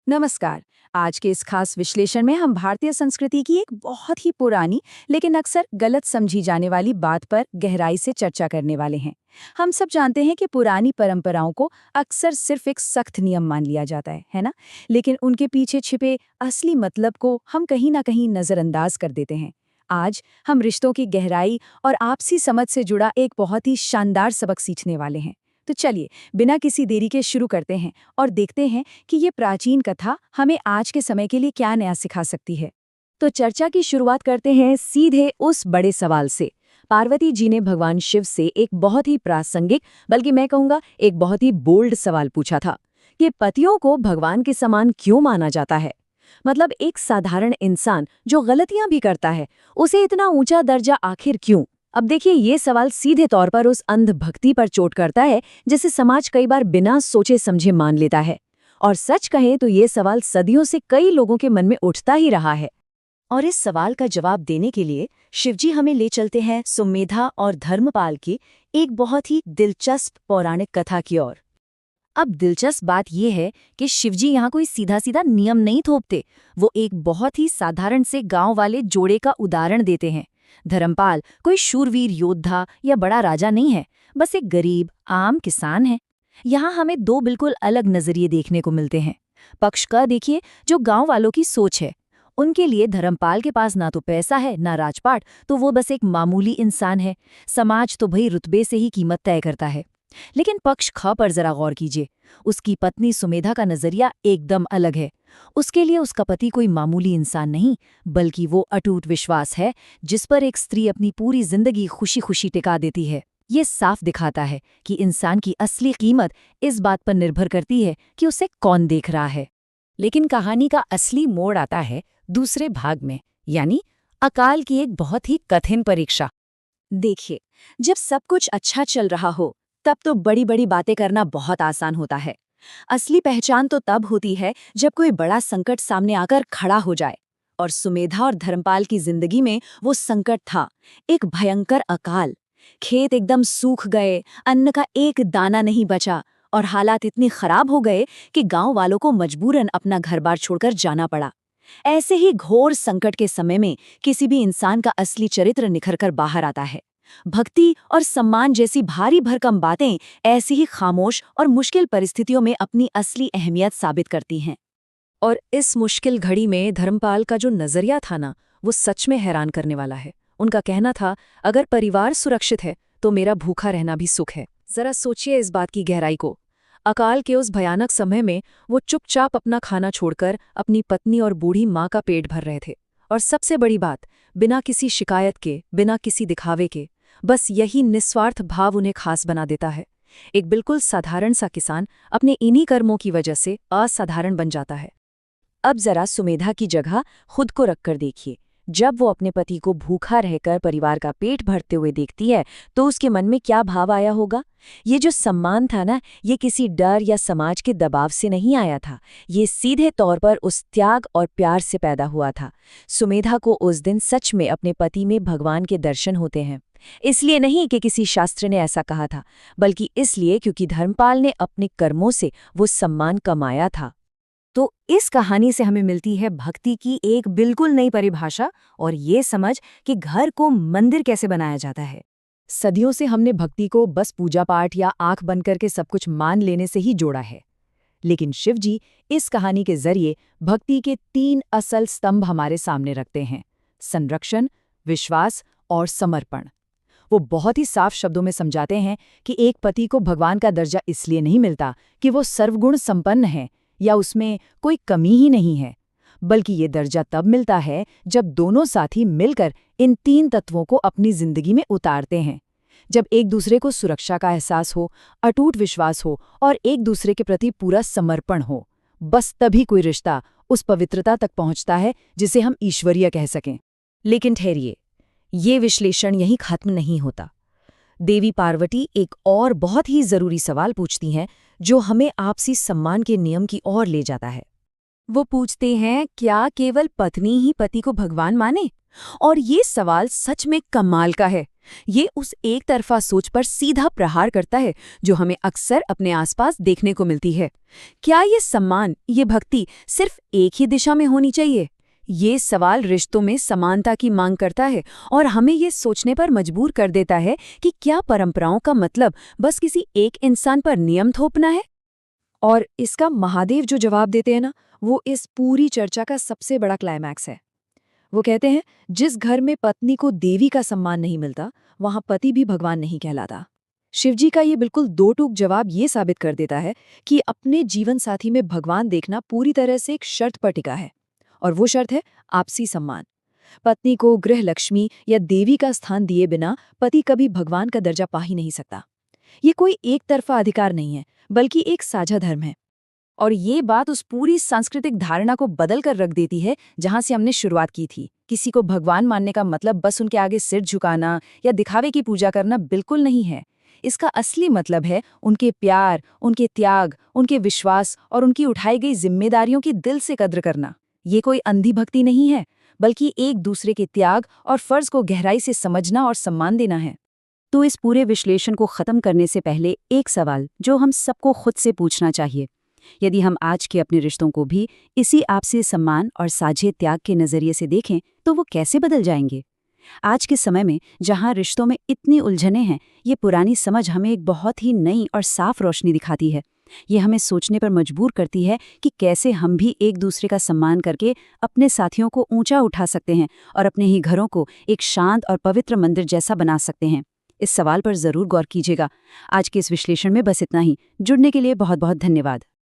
नमस्कार। आज के इस खास विश्लेषण में हम भारतीय संस्कृति की एक बहुत ही पुरानी लेकिन अक्सर गलत समझी जाने वाली बात पर गहराई से चर्चा करने वाले हैं। हम सब जानते हैं कि पुरानी परंपराओं को अक्सर सिर्फ एक सख्त नियम मान लिया जाता है ना? लेकिन उनके पीछे छिपे असली मतलब को हम कहीं ना कहीं नजरअंदाज कर देते हैं। आज हम रिश्तों की गहराई और आपसी समझ से जुड़ा एक बहुत ही शानदार सबक सीखने वाले हैं। तो चलिए, बिना किसी देरी के शुरू करते हैं और देखते हैं कि ये प्राचीन कथा हमें आज के समय के लिए क्या नया सिखा सकती है। तो चर्चा की शुरुआत करते हैं सीधे उस बड़े सवाल से। पार्वती जी ने भगवान शिव से एक बहुत ही प्रासंगिक, बल्कि मैं कहूँगा एक बहुत ही बोल्ड सवाल पूछा था कि पतियों को भगवान के समान क्यों माना जाता है। मतलब एक साधारण इंसान जो गलतियां भी करता है, उसे इतना ऊंचा दर्जा आखिर क्यों? अब देखिए, ये सवाल सीधे तौर पर उस अंधभक्ति पर चोट करता है जिसे समाज कई बार बिना सोचे समझे मान लेता है। और सच कहें तो ये सवाल सदियों से कई लोगों के मन में उठता ही रहा है। और इस सवाल का जवाब देने के लिए शिवजी हमें ले चलते हैं सुमेधा और धर्मपाल की एक बहुत ही दिलचस्प पौराणिक कथा की ओर। अब दिलचस्प बात यह है कि शिवजी यहाँ कोई सीधा सीधा नियम नहीं थोपते, वो एक बहुत ही साधारण से गांव वाले जोड़े का उदाहरण देते हैं। धर्मपाल कोई शूरवीर योद्धा या बड़ा राजा नहीं है, बस एक गरीब आम किसान है। यहाँ हमें दो बिल्कुल अलग नजरिए देखने को मिलते हैं। पक्ष का देखिए, जो गांव वालों की सोच है। उनके लिए धर्मपाल के पास ना तो पैसा है ना राजपाट, तो वो बस एक मामूली इंसान है। समाज तो भाई रुतबे से ही कीमत तय करता है। लेकिन पक्ष ख पर जरा गौर कीजिए। उसकी पत्नी सुमेधा का नजरिया एकदम अलग है। उसके लिए उसका पति कोई मामूली इंसान नहीं, बल्कि वो अटूट विश्वास है जिस पर एक स्त्री अपनी पूरी जिंदगी खुशी खुशी टिका देती है। ये साफ दिखाता है कि इंसान की असली कीमत इस बात पर निर्भर करती है कि उसे कौन देख रहा है। लेकिन कहानी का असली मोड़ आता है दूसरे भाग में, यानी अकाल की एक बहुत ही कठिन परीक्षा। देखिए, जब सब कुछ अच्छा चल रहा हो तब तो बड़ी बड़ी बातें करना बहुत आसान होता है। असली पहचान तो तब होती है जब कोई बड़ा संकट सामने आकर खड़ा हो जाए। और सुमेधा और धर्मपाल की जिंदगी में वो संकट था, एक भयंकर अकाल। खेत एकदम सूख गए, अन्न का एक दाना नहीं बचा और हालात इतने खराब हो गए कि गांव वालों को मजबूरन अपना घर-बार छोड़कर जाना पड़ा। ऐसे ही घोर संकट के समय में किसी भी इंसान का असली चरित्र निखरकर बाहर आता है। भक्ति और सम्मान जैसी भारी भरकम बातें ऐसी ही खामोश और मुश्किल परिस्थितियों में अपनी असली अहमियत साबित करती हैं। और इस मुश्किल घड़ी में धर्मपाल का जो नजरिया था ना, वो सच में हैरान करने वाला है। उनका कहना था, अगर परिवार सुरक्षित है तो मेरा भूखा रहना भी सुख है। जरा सोचिए इस बात की गहराई को। अकाल के उस भयानक समय में वो चुपचाप अपना खाना छोड़कर अपनी पत्नी और बूढ़ी माँ का पेट भर रहे थे। और सबसे बड़ी बात, बिना किसी शिकायत के, बिना किसी दिखावे के। बस यही निस्वार्थ भाव उन्हें खास बना देता है। एक बिल्कुल साधारण सा किसान अपने इन्हीं कर्मों की वजह से असाधारण बन जाता है। अब जरा सुमेधा की जगह खुद को रखकर देखिए। जब वो अपने पति को भूखा रहकर परिवार का पेट भरते हुए देखती है तो उसके मन में क्या भाव आया होगा। ये जो सम्मान था ना, ये किसी डर या समाज के दबाव से नहीं आया था। ये सीधे तौर पर उस त्याग और प्यार से पैदा हुआ था। सुमेधा को उस दिन सच में अपने पति में भगवान के दर्शन होते हैं। इसलिए नहीं कि किसी शास्त्र ने ऐसा कहा था, बल्कि इसलिए क्योंकि धर्मपाल ने अपने कर्मों से वो सम्मान कमाया था। तो इस कहानी से हमें मिलती है भक्ति की एक बिल्कुल नई परिभाषा और ये समझ कि घर को मंदिर कैसे बनाया जाता है। सदियों से हमने भक्ति को बस पूजा पाठ या आंख बंद करके सब कुछ मान लेने से ही जोड़ा है। लेकिन शिवजी इस कहानी के जरिए भक्ति के 3 असल स्तंभ हमारे सामने रखते हैं: संरक्षण, विश्वास और समर्पण। वो बहुत ही साफ शब्दों में समझाते हैं कि एक पति को भगवान का दर्जा इसलिए नहीं मिलता कि वो सर्वगुण संपन्न है या उसमें कोई कमी ही नहीं है, बल्कि ये दर्जा तब मिलता है जब दोनों साथी मिलकर इन 3 तत्वों को अपनी जिंदगी में उतारते हैं। जब एक दूसरे को सुरक्षा का एहसास हो, अटूट विश्वास हो और एक दूसरे के प्रति पूरा समर्पण हो, बस तभी कोई रिश्ता उस पवित्रता तक पहुंचता है जिसे हम ईश्वरीय कह सकें। लेकिन ठहरिए, ये विश्लेषण यहीं खत्म नहीं होता। देवी पार्वती एक और बहुत ही जरूरी सवाल पूछती हैं जो हमें आपसी सम्मान के नियम की ओर ले जाता है। वो पूछते हैं, क्या केवल पत्नी ही पति को भगवान माने? और ये सवाल सच में कमाल का है, ये उस एक तरफा सोच पर सीधा प्रहार करता है जो हमें अक्सर अपने आसपास देखने को मिलती है। क्या ये सम्मान, ये भक्ति सिर्फ एक ही दिशा में होनी चाहिए? ये सवाल रिश्तों में समानता की मांग करता है और हमें ये सोचने पर मजबूर कर देता है कि क्या परंपराओं का मतलब बस किसी एक इंसान पर नियम थोपना है? और इसका महादेव जो जवाब देते हैं ना, वो इस पूरी चर्चा का सबसे बड़ा क्लाइमैक्स है। वो कहते हैं, जिस घर में पत्नी को देवी का सम्मान नहीं मिलता, वहां पति भी भगवान नहीं कहलाता। शिवजी का ये बिल्कुल दो टूक जवाब ये साबित कर देता है कि अपने जीवन साथी में भगवान देखना पूरी तरह से एक शर्त पर टिका है, और वो शर्त है आपसी सम्मान। पत्नी को गृह लक्ष्मी या देवी का स्थान दिए बिना पति कभी भगवान का दर्जा पा ही नहीं सकता। ये कोई एक तरफा अधिकार नहीं है, बल्कि एक साझा धर्म है। और ये बात उस पूरी सांस्कृतिक धारणा को बदल कर रख देती है जहां से हमने शुरुआत की थी। किसी को भगवान मानने का मतलब बस उनके आगे सिर झुकाना या दिखावे की पूजा करना बिल्कुल नहीं है। इसका असली मतलब है उनके प्यार, उनके त्याग, उनके विश्वास और उनकी उठाई गई जिम्मेदारियों की दिल से कद्र करना। ये कोई अंधी भक्ति नहीं है, बल्कि एक दूसरे के त्याग और फर्ज को गहराई से समझना और सम्मान देना है। तो इस पूरे विश्लेषण को खत्म करने से पहले एक सवाल जो हम सबको खुद से पूछना चाहिए, यदि हम आज के अपने रिश्तों को भी इसी आपसी सम्मान और साझे त्याग के नजरिए से देखें तो वो कैसे बदल जाएंगे? आज के समय में जहां रिश्तों में इतनी उलझनें हैं, ये पुरानी समझ हमें एक बहुत ही नई और साफ रोशनी दिखाती है। ये हमें सोचने पर मजबूर करती है कि कैसे हम भी एक दूसरे का सम्मान करके अपने साथियों को ऊंचा उठा सकते हैं और अपने ही घरों को एक शांत और पवित्र मंदिर जैसा बना सकते हैं। इस सवाल पर जरूर गौर कीजिएगा। आज के इस विश्लेषण में बस इतना ही। जुड़ने के लिए बहुत बहुत धन्यवाद।